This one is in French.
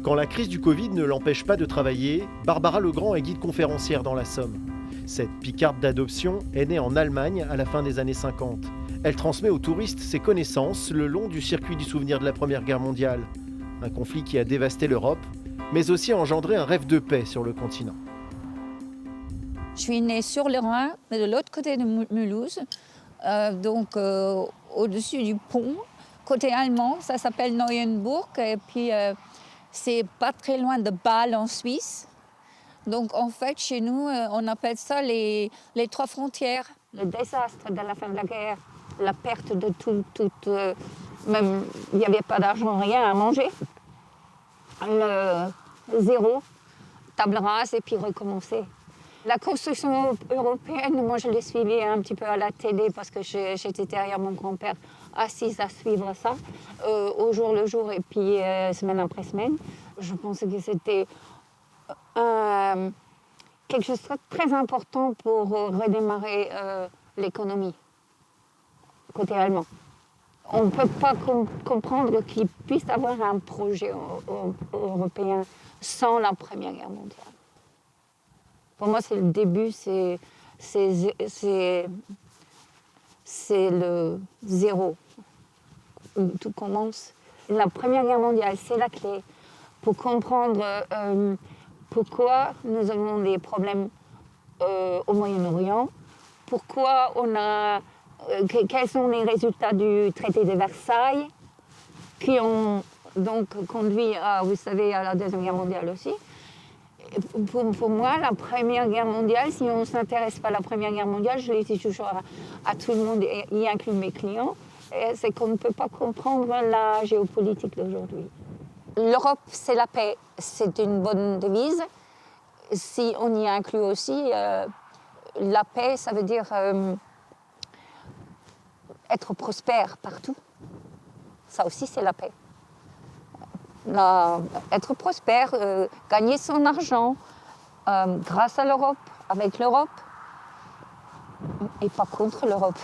Quand la crise du Covid ne l'empêche pas de travailler, Barbara Legrand est guide conférencière dans la Somme. Cette picarde d'adoption est née en Allemagne à la fin des années 50. Elle transmet aux touristes ses connaissances le long du circuit du souvenir de la Première Guerre mondiale. Un conflit qui a dévasté l'Europe, mais aussi engendré un rêve de paix sur le continent. Je suis née sur le Rhin, mais de l'autre côté de Mulhouse, au-dessus du pont, côté allemand, ça s'appelle Neuenburg, et puis c'est pas très loin de Bâle en Suisse. Donc en fait, chez nous, on appelle ça les trois frontières. Le désastre de la fin de la guerre, la perte de tout, même il n'y avait pas d'argent, rien à manger. Le zéro, table rase et puis recommencer. La construction européenne, moi je l'ai suivie un petit peu à la télé parce que j'étais derrière mon grand-père assise à suivre ça au jour le jour et puis semaine après semaine. Je pense que c'était quelque chose de très important pour redémarrer l'économie côté allemand. On ne peut pas comprendre qu'il puisse avoir un projet européen sans la Première Guerre mondiale. Pour moi, c'est le début, c'est le zéro où tout commence. La Première Guerre mondiale, c'est la clé pour comprendre pourquoi nous avons des problèmes au Moyen-Orient, pourquoi quels sont les résultats du traité de Versailles qui ont donc conduit vous savez, à la Deuxième Guerre mondiale aussi. Pour moi, la Première Guerre mondiale, si on ne s'intéresse pas à la Première Guerre mondiale, je le dis toujours à tout le monde, y inclus mes clients, c'est qu'on ne peut pas comprendre la géopolitique d'aujourd'hui. L'Europe, c'est la paix, c'est une bonne devise. Si on y inclut aussi la paix, ça veut dire être prospère partout. Ça aussi, c'est la paix. Être prospère, gagner son argent grâce à l'Europe, avec l'Europe, et pas contre l'Europe.